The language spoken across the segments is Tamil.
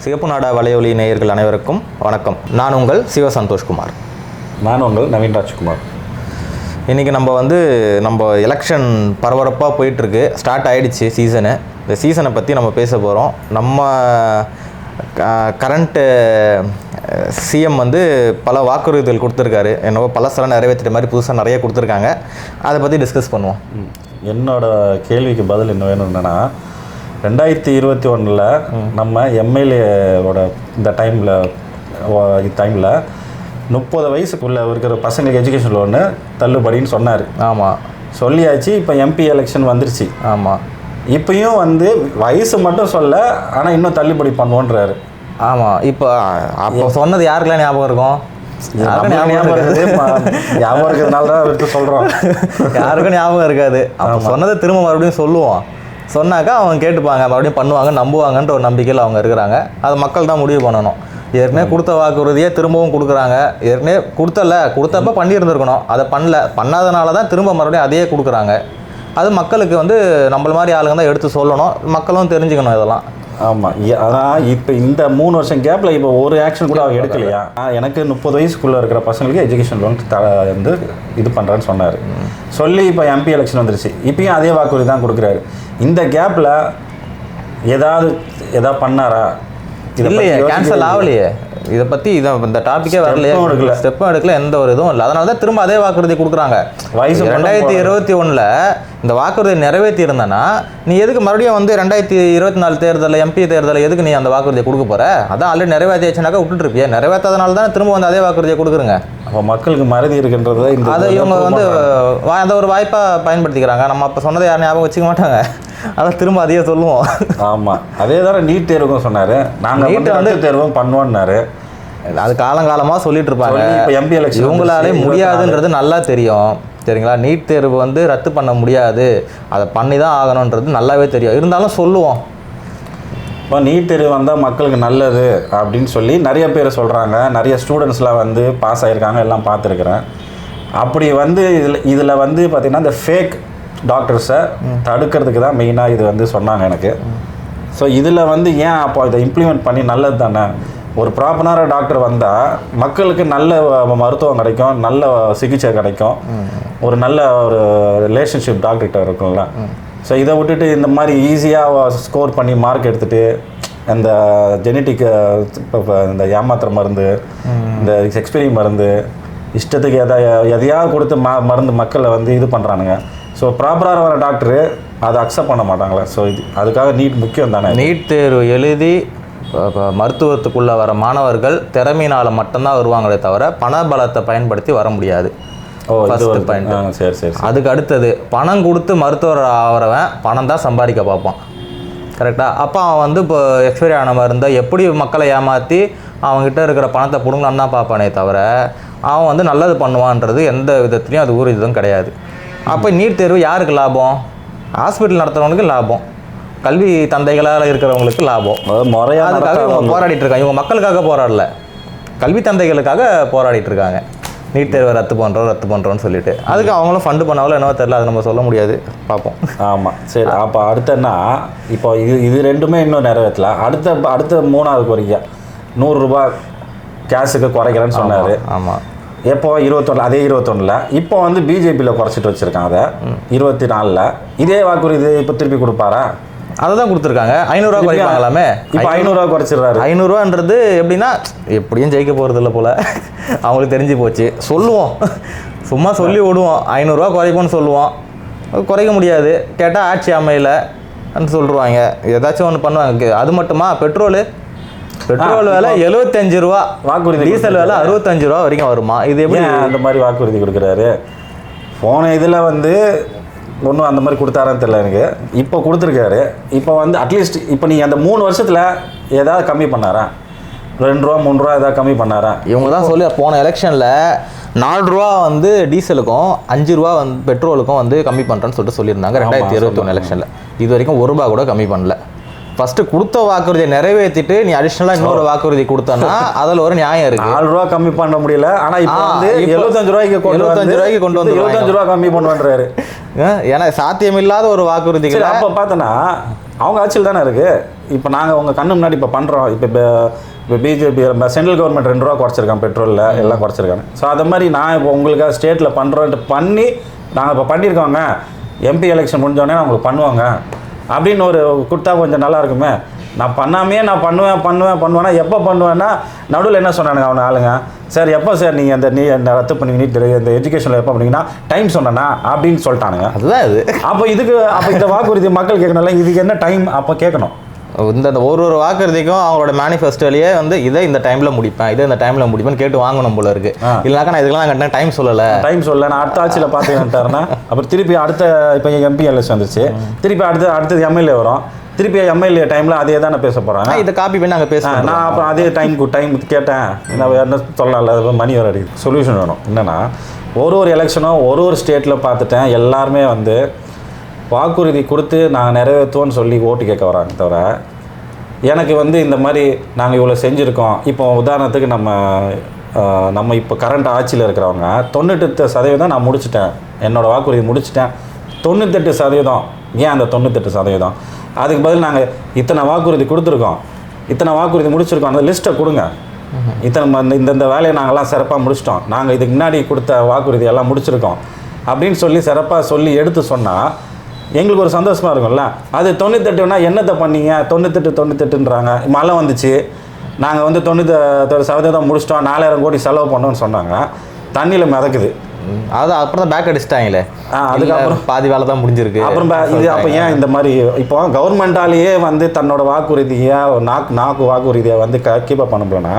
சிவப்பு நாடா வலையொலி நேயர்கள் அனைவருக்கும் வணக்கம். நான் உங்கள் சிவ சந்தோஷ்குமார். நான் உங்கள் நவீன் ராஜ்குமார். இன்றைக்கி நம்ம எலெக்ஷன் பரபரப்பாக போயிட்டுருக்கு. ஸ்டார்ட் ஆகிடுச்சு சீசனு. இந்த சீசனை பற்றி நம்ம பேச போகிறோம். நம்ம கரண்ட்டு சிஎம் வந்து பல வாக்குறுதிகள் கொடுத்துருக்காரு. என்னவோ பழசெல்லாம் நிறைவேற்றுற மாதிரி புதுசாக நிறைய கொடுத்துருக்காங்க. அதை பற்றி டிஸ்கஸ் பண்ணுவோம். என்னோடய கேள்விக்கு பதில் என்ன வேணும்னா, 2021 நம்ம எம்எல்ஏவோட இந்த டைமில் 30 வயசுக்குள்ளே இருக்கிற பசங்களுக்கு எஜுகேஷன் லோனு தள்ளுபடின்னு சொன்னார். ஆமாம், சொல்லியாச்சு. இப்போ எம்பி எலெக்ஷன் வந்துருச்சு. ஆமாம், இப்போயும் வந்து வயசு மட்டும் சொல்ல, ஆனால் இன்னும் தள்ளுபடி பண்ணுவோன்றாரு. ஆமாம். அப்போ சொன்னது யாருக்கெல்லாம் ஞாபகம் இருக்கும்? ஞாபகம் இருக்கிறதுனால தான் எடுத்து சொல்கிறோம். யாருக்கும் ஞாபகம் இருக்காது. அப்போ சொன்னதை திரும்ப மறுபடியும் சொல்லுவோம். சொன்னாக்கா அவங்க கேட்டுப்பாங்க, மறுபடியும் பண்ணுவாங்க, நம்புவாங்கன்ற ஒரு நம்பிக்கையில் அவங்க இருக்கிறாங்க. அதை மக்கள் தான் முடிவு பண்ணணும். ஏற்கனவே கொடுத்த வாக்குறுதியை திரும்பவும் கொடுக்குறாங்க. ஏற்கனவே கொடுத்தப்ப பண்ணியிருந்துருக்கணும். அதை பண்ணாதனால தான் திரும்ப மறுபடியும் அதையே கொடுக்குறாங்க. அது மக்களுக்கு வந்து நம்மள மாதிரி ஆளுங்க தான் எடுத்து சொல்லணும். மக்களும் தெரிஞ்சுக்கணும் இதெல்லாம். ஆமாம். ஆனால் இப்போ இந்த 3 வருஷம் கேப்பில் இப்போ ஒரு ஆக்ஷன் கூட அவர் எடுக்கலையா? எனக்கு 30 வயசுக்குள்ளே இருக்கிற பசங்களுக்கு எஜுகேஷன் லோன் வந்து இது பண்ணுறேன்னு சொன்னார். சொல்லி இப்போ எம்பி எலெக்ஷன் வந்துருச்சு. இப்பயும் அதே வாக்குறுதி தான் கொடுக்குறாரு. இந்த கேப்பில் ஏதாவது பண்ணாரா? இல்லையே, கேன்சல் ஆகலையே. இதை பற்றி இந்த டாப்பிக்கே வரலையே, ஸ்டெப்பும் எடுக்கல, எந்த ஒரு இதுவும் இல்லை. அதனால தான் திரும்ப அதே வாக்குறுதி கொடுக்குறாங்க. 2021 இந்த வாக்குறுதி நிறைவேற்றி இருந்தேன்னா நீ எதுக்கு மறுபடியும் வந்து 2024 தேர்தலில் எம்பி தேர்தலில் எதுக்கு நீ அந்த வாக்குறுதியை கொடுக்க போகிற? அதான் ஆல்ரெடி நிறைவேற்றியாச்சுனாக்கா விட்டுட்டுருப்பியே. நிறைவேற்றாதனால தானே திரும்ப வந்து அதே வாக்குறுதியை கொடுக்குறங்க. அப்போ மக்களுக்கு மறதி இருக்குன்றது அதை இவங்க வந்து அந்த ஒரு வாய்ப்பாக பயன்படுத்திக்கிறாங்க. நம்ம அப்போ சொன்னதை யாரும் ஞாபகம் வச்சுக்க மாட்டாங்க. அதான் திரும்ப அதையே சொல்லுவோம். ஆமாம், அதே தானே நீட் தேர்வுக்கும் சொன்னார். நாங்கள் நீட் வந்து தேர்வும் பண்ணுவோன்னாரு. அது காலங்காலமாக சொல்லிட்டு இருப்பாங்க. இப்போ எம்பி எலெக்ஷன் இவங்களாலே முடியாதுன்றது நல்லா தெரியும். சரிங்களா? நீட் தேர்வு வந்து ரத்து பண்ண முடியாது, அதை பண்ணி தான் ஆகணுன்றது நல்லாவே தெரியும். இருந்தாலும் சொல்லுவோம். இப்போ நீட் தேர்வு வந்தால் மக்களுக்கு நல்லது அப்படின்னு சொல்லி நிறைய பேர் சொல்கிறாங்க. நிறைய ஸ்டூடெண்ட்ஸ்லாம் வந்து பாஸ் ஆகிருக்காங்க, எல்லாம் பார்த்துருக்குறேன். அப்படி வந்து இதில் வந்து பார்த்திங்கன்னா இந்த ஃபேக் டாக்டர்ஸை தடுக்கிறதுக்கு தான் மெயினாக இது வந்து சொன்னாங்க எனக்கு. ஸோ இதில் வந்து ஏன் அப்போ இதை இம்ப்ளிமெண்ட் பண்ணி நல்லது தானே? ஒரு ப்ராப்பரான டாக்டர் வந்தால் மக்களுக்கு நல்ல மருத்துவம் கிடைக்கும், நல்ல சிகிச்சை கிடைக்கும், ஒரு நல்ல ஒரு ரிலேஷன்ஷிப் டாக்டர்கிட்ட இருக்கும்ல. ஸோ இதை விட்டுட்டு இந்த மாதிரி ஈஸியாக ஸ்கோர் பண்ணி மார்க் எடுத்துகிட்டு இந்த ஜெனட்டிக் இந்த ஏமாத்திர மருந்து, இந்த எக்ஸ்பீரி மருந்து, இஷ்டத்துக்கு எதையாவது கொடுத்து மருந்து மக்களை வந்து இது பண்ணுறானுங்க. ஸோ ப்ராப்பராக வர டாக்டரு அதை அக்செப்ட் பண்ண மாட்டாங்களே. ஸோ அதுக்காக நீட் முக்கியம் தானே. நீட் தேர்வு எழுதி மருத்துவத்துக்குள்ளே வர மாணவர்கள் திறமையினால் மட்டும்தான் வருவாங்களே தவிர பணபலத்தை பயன்படுத்தி வர முடியாது. சரி சரி. அதுக்கு அடுத்தது பணம் கொடுத்து மருத்துவர் ஆகிறவன் பணம் தான் சம்பாதிக்க பார்ப்பான். கரெக்டாக? அப்போ அவன் வந்து இப்போ எக்ஸ்பைரி ஆன மருந்தை எப்படி மக்களை ஏமாற்றி அவங்ககிட்ட இருக்கிற பணத்தை பிடுங்கலான்னு தான் பார்ப்பானே தவிர அவன் வந்து நல்லது பண்ணுவான்றது எந்த விதத்துலையும் அது ஊறுதும் கிடையாது. அப்போ நீட் தேர்வு யாருக்கு லாபம்? ஹாஸ்பிட்டல் நடத்துகிறவங்களுக்கு லாபம், கல்வி தந்தைகளால் இருக்கிறவங்களுக்கு லாபம். அதுக்காக இவங்க போராடிட்டு இருக்காங்க. இவங்க மக்களுக்காக போராடல, கல்வி தந்தைகளுக்காக போராடிட்டு இருக்காங்க. நீட் தேர்வை ரத்து பண்ணுறோன்னு சொல்லிட்டு அதுக்கு அவங்களும் ஃபண்டு பண்ணாலும் என்னவோ தெரியல, அது நம்ம சொல்ல முடியாது. பார்ப்போம். ஆமாம், சரி. அப்போ அடுத்தன்னா இப்போ இது ரெண்டுமே இன்னும் நிறைவேற்றல. அடுத்த 3வது கோரிக்கை 100 ரூபா கேஸுக்கு குறைக்கிறேன்னு சொன்னார். ஆமாம். எப்போ 21 அதே 21 இப்போ வந்து பிஜேபியில் குறைச்சிட்டு வச்சுருக்காங்க. அதை 24 இதே வாக்குறுதி இப்போ திருப்பி கொடுப்பாரா? அதை தான் கொடுத்துருக்காங்க. 500 ரூபா குறைப்பாங்களாமே. இப்போ 500 ரூபா குறைச்சிடுறாரு. 500 ரூபான்றது எப்படின்னா எப்படியும் ஜெயிக்க போகிறது இல்லை போல் அவங்களுக்கு தெரிஞ்சு போச்சு. சொல்லுவோம், சும்மா சொல்லி விடுவோம், 500 ரூபா குறைப்போன்னு சொல்லுவோம். குறைக்க முடியாது. கேட்டால் ஆட்சி அமையல சொல்லிடுவாங்க, ஏதாச்சும் ஒன்று பண்ணுவாங்க. அது மட்டுமா? பெட்ரோல் விலை 75 ரூபா, வாக்குறுதி டீசல் விலை 65 ரூபா வரைக்கும் வருமா? இது எப்படி அந்த மாதிரி வாக்குறுதி கொடுக்குறாரு? போன இதில் வந்து ஒன்றும் அந்த மாதிரி கொடுத்தாரான்னு தெரியல எனக்கு. இப்போ கொடுத்துருக்காரு. இப்போ வந்து அட்லீஸ்ட் இப்போ நீங்கள் அந்த 3 வருஷத்தில் ஏதாவது கம்மி பண்ணாரா? 2 ரூபா 3 ரூபா ஏதாவது கம்மி பண்ணாரா? இவங்க தான் சொல்லி போன எலெக்ஷனில் 4 ரூபா வந்து டீசலுக்கும் 5 ரூபா வந்து பெட்ரோலுக்கும் வந்து கம்மி பண்ணுறேன்னு சொல்லிட்டு சொல்லியிருந்தாங்க. 2021 எலெக்ஷனில் இது வரைக்கும் 1 ரூபா கூட கம்மி பண்ணல. ஃபர்ஸ்ட் கொடுத்த வாக்குறுதியை நிறைவேற்றிட்டு நீ அடிஷனலா இன்னொரு வாக்குறுதி கொடுத்தனா அதுல ஒரு நியாயம் இருக்கு. 4 ரூபா கம்மி பண்ண முடியல, ஆனா இப்போ வந்து 75 ரூபாய்க்கு கொண்டு வந்து 25 ரூபா கம்மி பண்ணுவான்றாரு. ஏன்னா சாத்தியமில்லாத ஒரு வாக்குறுதிகள். அப்போ பார்த்தோன்னா அவங்க ஆட்சியில் தானே இருக்கு. இப்போ நாங்கள் உங்கள் கண்ணு முன்னாடி இப்போ பண்ணுறோம். இப்போ பிஜேபி சென்ட்ரல் கவர்மெண்ட் 2 ரூபா குறைச்சிருக்காங்க பெட்ரோலில், எல்லாம் குறைச்சிருக்காங்க. ஸோ அதை மாதிரி நான் இப்போ உங்களுக்காக ஸ்டேட்டில் பண்ணுறோன்ட்டு பண்ணி நாங்கள் இப்போ பண்ணியிருக்கோங்க, எம்பி எலெக்ஷன் முடிஞ்சோடனே அவங்களுக்கு பண்ணுவாங்க அப்படின்னு ஒரு கொடுத்தா கொஞ்சம் நல்லா இருக்குமே. நான் பண்ணாமே நான் பண்ணுவேன்னா எப்போ பண்ணுவேன்னா நடுவில் என்ன சொன்னானுங்க அவனை ஆளுங்க, சார் எப்போ சார் நீங்கள் நீ ரத்து பண்ணி இந்த எஜுகேஷனில் எப்போ பண்ணீங்கன்னா டைம் சொன்னேன்னா அப்படின்னு சொல்லிட்டானுங்க. அதுதான் இது. அப்போ இந்த வாக்குறுதி மக்கள் கேட்கணும்ல, இதுக்கு என்ன டைம் அப்போ கேட்கணும். இந்த ஒரு வாக்குறுதிக்கும் அவங்களோட மேனிஃபெஸ்டோலயே வந்து இதை இந்த டைமில் முடிப்பேன், இதை இந்த டைமில் முடிப்பேன்னு கேட்டு வாங்கணும் போல இருக்கு. இல்லைனாக்கா நான் இதுக்கெல்லாம் கட்டினேன் டைம் சொல்லலை நான் அடுத்த ஆட்சியில் பார்த்துக்கிட்டாருன்னா அப்புறம் திருப்பி அடுத்த இப்போ எம்பி எலெக்ஷன் வந்துச்சு, திருப்பி அடுத்தது எம்எல்ஏ வரும், திருப்பி எம்எல்ஏ டைமில் அதே தானே பேச போகிறாங்க. இதை காப்பி பண்ணி நாங்கள் பேசுகிறேன். நான் அப்புறம் அதே டைம் கேட்டேன், நான் என்ன சொல்லலாம்ல, மணி வர அடிக்குது. சொல்யூஷன் வேணும். என்னென்னா ஒரு எலெக்ஷனும் ஒரு ஸ்டேட்டில் பார்த்துட்டேன், எல்லாருமே வந்து வாக்குறுதி கொடுத்து நான் நிறைவேற்றுவோன்னு சொல்லி ஓட்டு கேட்க வராங்க. தவிர எனக்கு வந்து இந்த மாதிரி நாங்கள் இவ்வளோ செஞ்சுருக்கோம். இப்போ உதாரணத்துக்கு நம்ம இப்போ கரண்ட் ஆட்சியில் இருக்கிறவங்க 98% நான் முடிச்சிட்டேன், என்னோடய வாக்குறுதி முடிச்சிட்டேன். 98%. ஏன் அந்த 98%? அதுக்கு பதில் நாங்கள் இத்தனை வாக்குறுதி கொடுத்துருக்கோம், இத்தனை வாக்குறுதி முடிச்சிருக்கோம், அந்த லிஸ்ட்டை கொடுங்க. இந்த வேலையை நாங்கள்லாம் சிறப்பாக முடிச்சிட்டோம், நாங்கள் இதுக்கு முன்னாடி கொடுத்த வாக்குறுதி எல்லாம் முடிச்சிருக்கோம் அப்படின்னு சொல்லி சிறப்பாக சொல்லி எடுத்து சொன்னால் எங்களுக்கு ஒரு சந்தோஷமாக இருக்கும்ல. அது 98னா என்னத்தை பண்ணீங்க, 98ன்றாங்க. மழை வந்துச்சு, நாங்கள் வந்து 90% முடிச்சிட்டோம், 4000 கோடி செலவு பண்ணோன்னு சொன்னாங்க, தண்ணியில் மிதக்குது. அது அப்புறம் தான் பேக் அடிச்சிட்டாங்களே, அதுக்கப்புறம் பாதி வேலை தான் முடிஞ்சிருக்கு. அப்புறம் இது அப்போ ஏன் இந்த மாதிரி இப்போ கவர்மெண்டாலேயே வந்து தன்னோட வாக்குறுதியை நாக்கு வாக்குறுதியை வந்து கீப்பப் பண்ண போனா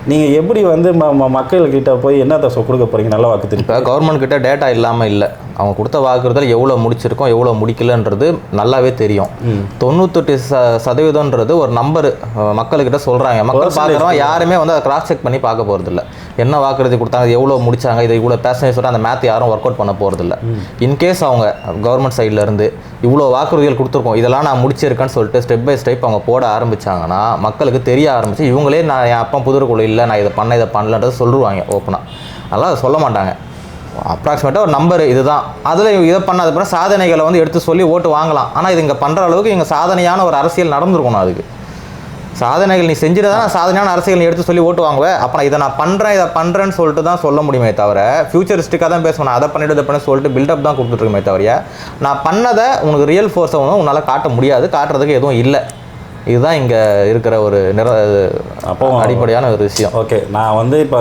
நீங்கள் எப்படி வந்து மக்கள்கிட்ட போய் என்னத்தை கொடுக்க போகிறீங்க? நல்ல வாக்கு திருப்பி இப்போ கவர்மெண்ட் கிட்ட டேட்டா இல்லாமல் இல்லை. அவங்க கொடுத்த வாக்குறுதியில் எவ்வளோ முடிச்சிருக்கோம் எவ்வளோ முடிக்கலன்றது நல்லாவே தெரியும். 98% ஒரு நம்பர் மக்கள்கிட்ட சொல்கிறாங்க, மக்கள் பார்க்குறோம், யாருமே வந்து அதை கிராஸ் செக் பண்ணி பார்க்க போகிறதில்ல. என்ன வாக்குறுதி கொடுத்தாங்க, எவ்வளோ முடிச்சாங்க, இதை இவ்வளோ பேசணும் சொல்லிட்டு அந்த மேத் யாரும் ஒர்க் அவுட் பண்ண போகிறதில்ல. இன்கேஸ் அவங்க கவர்மெண்ட் சைட்லேருந்து இவ்வளோ வாக்குறுதிகள் கொடுத்துருக்கோம், இதெல்லாம் நான் முடிச்சிருக்கேன்னு சொல்லிட்டு ஸ்டெப் பை ஸ்டெப் அவங்க போட ஆரம்பித்தாங்கன்னா மக்களுக்கு தெரிய ஆரம்பிச்சு இவங்களே நான் என் அப்பா புதுக்குள்ள இல்லை, நான் இதை பண்ணலன்றது சொல்லுவாங்க ஓப்பனாக. அதெல்லாம் அதை சொல்ல மாட்டாங்க. அப்ராக்சிமேட்டாக ஒரு நம்பர் இதுதான், அதில் இதை பண்ணாத அப்புறம் சாதனைகளை வந்து எடுத்து சொல்லி ஓட்டு வாங்கலாம். ஆனால் இது இங்கே பண்ணுற அளவுக்கு இங்கே சாதனையான ஒரு அரசியல் நடந்துருக்கணும். அதுக்கு சாதனைகள் நீ செஞ்சுட்டு தான் சாதனையான அரசியல் நீ எடுத்து சொல்லி ஓட்டு வாங்குவேன். அப்புறம் இதை பண்ணுறேன்னு சொல்லிட்டு தான் சொல்ல முடியுமே தவிர ஃபியூச்சரிஸ்டிக்காக தான் பேசணும். அதை பண்ணிவிட்டு இதை பண்ண சொல்லிட்டு பில்டப் தான் கொடுத்துட்ருக்குமே தவிர நான் பண்ணதை உனக்கு ரியல் ஃபோர்ஸை ஒன்றும் உன்னால் காட்ட முடியாது, காட்டுறதுக்கு எதுவும் இல்லை. இதுதான் இங்கே இருக்கிற ஒரு அப்போ அடிப்படையான ஒரு விஷயம். ஓகே, நான் வந்து இப்போ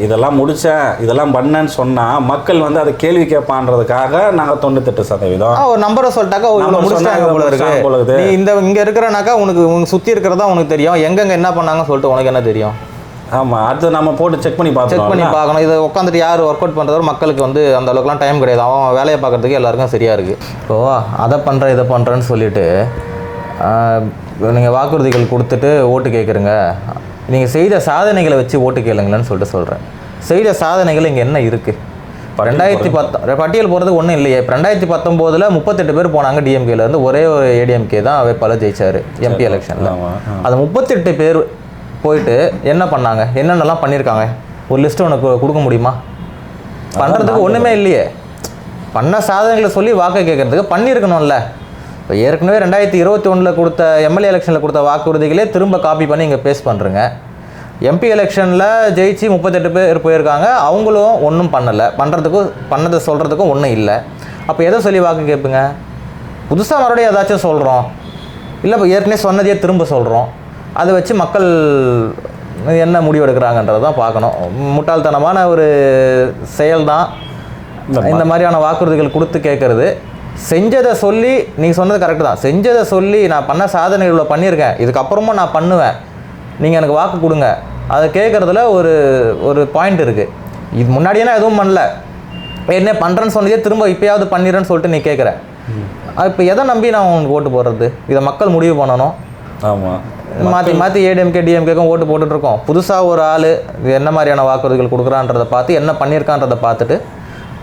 இதெல்லாம் முடித்தேன், இதெல்லாம் பண்ணேன்னு சொன்னால் மக்கள் வந்து அதை கேள்வி கேட்பான்றதுக்காக நாங்கள் 98% ஒரு நம்பரை சொல்லிட்டாக்கா இவ்வளோ முடிச்சிட்டாங்க போல இருக்கு. நீ இங்கே இருக்கிறனாக்கா உனக்கு சுற்றி இருக்கிறதா உனக்கு தெரியும், எங்கெங்கே என்ன பண்ணாங்கன்னு சொல்லிட்டு உனக்கு என்ன தெரியும்? ஆமாம், அடுத்து நம்ம போட்டு செக் பண்ணி பார்க்கணும். இதை உட்காந்துட்டு யார் ஒர்க் அவுட் பண்ணுறதோ மக்களுக்கு வந்து அந்த அளவுக்குலாம் டைம் கிடையாது. அவன் வேலையை பார்க்குறதுக்கு எல்லாருக்கும் சரியாக இருக்குது. இப்போது அதை பண்ணுறேன் இதை பண்ணுறேன்னு சொல்லிட்டு நீங்கள் வாக்குறுதிகள் கொடுத்துட்டு ஓட்டு கேட்குறீங்க. நீங்கள் செய்த சாதனைகளை வச்சு ஓட்டு கேளுங்களேன்னு சொல்லிட்டு சொல்கிறேன். செய்த சாதனைகள் இங்கே என்ன இருக்குது? 2010 பட்டியல் போகிறதுக்கு ஒன்றும் இல்லையே. இப்போ 2019 38 பேர் போனாங்க டிஎம்கேலேருந்து, ஒரே ஒரு ஏடிஎம்கே தான் வேட்பாளர் ஜெயிச்சார் எம்பி எலெக்ஷனில். அது 38 பேர் போயிட்டு என்ன பண்ணாங்க, என்னென்னலாம் பண்ணியிருக்காங்க, ஒரு லிஸ்ட்டு உனக்கு கொடுக்க முடியுமா? பண்ணுறதுக்கு ஒன்றுமே இல்லையே. பண்ண சாதனைகளை சொல்லி வாக்கு கேட்குறதுக்கு பண்ணியிருக்கணும்ல. இப்போ ஏற்கனவே 2021 கொடுத்த எம்எல்ஏ எலெக்ஷனில் கொடுத்த வாக்குறுதிகளே திரும்ப காப்பி பண்ணி இங்கே பேஸ் பண்ணுறங்க. எம்பி எலெக்ஷனில் ஜெயிச்சு 38 பேர் போயிருக்காங்க, அவங்களும் ஒன்றும் பண்ணலை, பண்ணதை சொல்கிறதுக்கும் ஒன்றும் இல்லை. அப்போ எதை சொல்லி வாக்கு கேட்புங்க? புதுசாக மறுபடியும் ஏதாச்சும் சொல்கிறோம், இல்லை இப்போ ஏற்கனவே சொன்னதையே திரும்ப சொல்கிறோம். அதை வச்சு மக்கள் என்ன முடிவு எடுக்கிறாங்கன்றதை தான் பார்க்கணும். முட்டாள்தனமான ஒரு செயல் தான் இந்த மாதிரியான வாக்குறுதிகள் கொடுத்து கேட்குறது. செஞ்சதை சொல்லி நீங்கள் சொன்னது கரெக்டு தான், செஞ்சதை சொல்லி நான் பண்ண சாதனைகள் இவ்வளோ பண்ணியிருக்கேன், இதுக்கப்புறமும் நான் பண்ணுவேன், நீங்கள் எனக்கு வாக்கு கொடுங்க, அதை கேட்குறதுல ஒரு பாயிண்ட் இருக்குது. இது முன்னாடியே நான் எதுவும் பண்ணல, என்ன பண்ணுறேன்னு சொன்னதே திரும்ப இப்போயாவது பண்ணிடுறேன்னு சொல்லிட்டு நீ கேட்குற. இப்போ எதை நம்பி நான் உங்களுக்கு ஓட்டு போடுறது? இதை மக்கள் முடிவு பண்ணணும். ஆமாம், மாற்றி ஏடிஎம்கே டிஎம்கேக்கும் ஓட்டு போட்டுட்ருக்கோம். புதுசாக ஒரு ஆள் என்ன மாதிரியான வாக்குறுதிகள் கொடுக்குறான்றதை பார்த்து என்ன பண்ணியிருக்கான்றதை பார்த்துட்டு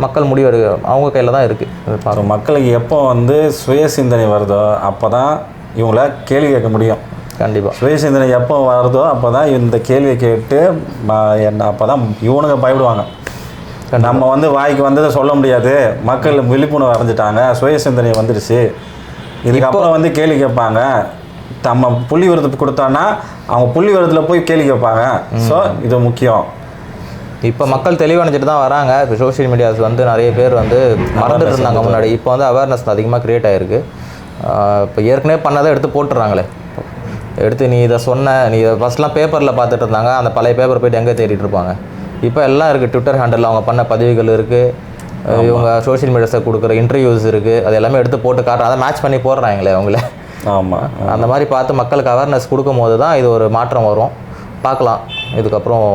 மக்கள் முடிவு அவங்க கையில் தான் இருக்குது. மக்களுக்கு எப்போ வந்து சுய சிந்தனை வருதோ அப்போ தான் இவங்கள கேள்வி கேட்க முடியும். கண்டிப்பாக சுய சிந்தனை எப்போ வருதோ அப்போ தான் இந்த கேள்வியை கேட்டு அப்போ தான் இவனுங்க பயப்படுவாங்க. நம்ம வந்து வாய்க்கு வந்ததை சொல்ல முடியாது, மக்கள் விழிப்புணர்வு அடைஞ்சிட்டாங்க, சுய சிந்தனை வந்துடுச்சு, இதுக்கப்புறம் வந்து கேள்வி கேட்பாங்க. நம்ம புள்ளி விவரத்துக்கு கொடுத்தோன்னா அவங்க புள்ளி விவரத்தில் போய் கேள்வி கேட்பாங்க. ஸோ இது முக்கியம். இப்போ மக்கள் தெளிவடைஞ்சிட்டு தான் வராங்க. இப்போ சோஷியல் மீடியாஸ் வந்து நிறைய பேர் வந்து மறந்துட்டு இருந்தாங்க முன்னாடி. இப்போ வந்து அவேர்னஸ் அதிகமாக க்ரியேட் ஆகிருக்கு. இப்போ ஏற்கனவே பண்ணதை எடுத்து போட்டுறாங்களே, எடுத்து நீ இதை சொன்ன, நீ இதை ஃபஸ்ட்லாம் பேப்பரில் பார்த்துட்டு இருந்தாங்க, அந்த பழைய பேப்பர் போய்ட்டு எங்கே தேடிட்டு இருப்பாங்க. இப்போ எல்லாம் இருக்குது, ட்விட்டர் ஹேண்டலில் அவங்க பண்ண பதிவுகள் இருக்குது, இவங்க சோஷியல் மீடியாஸை கொடுக்குற இன்டர்வியூஸ் இருக்குது, அது எல்லாமே எடுத்து போட்டு காட்டுறாங்க, அதை மேட்ச் பண்ணி போடுறாங்களே அவங்களே. ஆமாம், அந்த மாதிரி பார்த்து மக்களுக்கு அவேர்னஸ் கொடுக்கும் போது தான் இது ஒரு மாற்றம் வரும். பார்க்கலாம் இதுக்கப்புறம்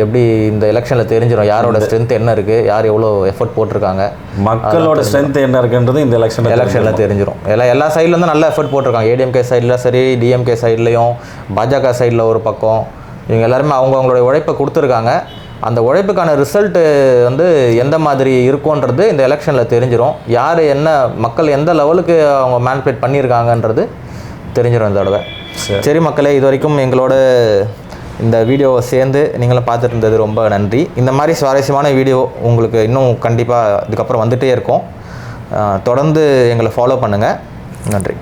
எப்படி இந்த எலெக்ஷனில் தெரிஞ்சிடும் யாரோட ஸ்ட்ரென்த் என்ன இருக்குது, யார் எவ்வளோ எஃபர்ட் போட்டிருக்காங்க, மக்களோட ஸ்ட்ரென்த் என்ன இருக்குன்றது இந்த எலெக்ஷனில் தெரிஞ்சிடும். எல்லா சைட்லேருந்து நல்ல எஃபர்ட் போட்டிருக்காங்க. ஏடிஎம்கே சைடில் சரி, டிஎம்கே சைட்லேயும், பாஜக சைடில் ஒரு பக்கம், இவங்க எல்லாருமே அவங்களுடைய உழைப்பை கொடுத்துருக்காங்க. அந்த உழைப்புக்கான ரிசல்ட்டு வந்து எந்த மாதிரி இருக்கும்ன்றது இந்த எலெக்ஷனில் தெரிஞ்சிடும். யார் என்ன மக்கள் எந்த லெவலுக்கு அவங்க மேனிபுலேட் பண்ணியிருக்காங்கன்றது தெரிஞ்சிடும் இந்த தடவை. சரி மக்களே, இது வரைக்கும் எங்களோட இந்த வீடியோவை சேர்ந்து நீங்களும் பார்த்துட்டு இருந்தது ரொம்ப நன்றி. இந்த மாதிரி சுவாரஸ்யமான வீடியோ உங்களுக்கு இன்னும் கண்டிப்பாக இதுக்கப்புறம் வந்துகிட்டே இருக்கும். தொடர்ந்து எங்களை ஃபாலோ பண்ணுங்கள். நன்றி.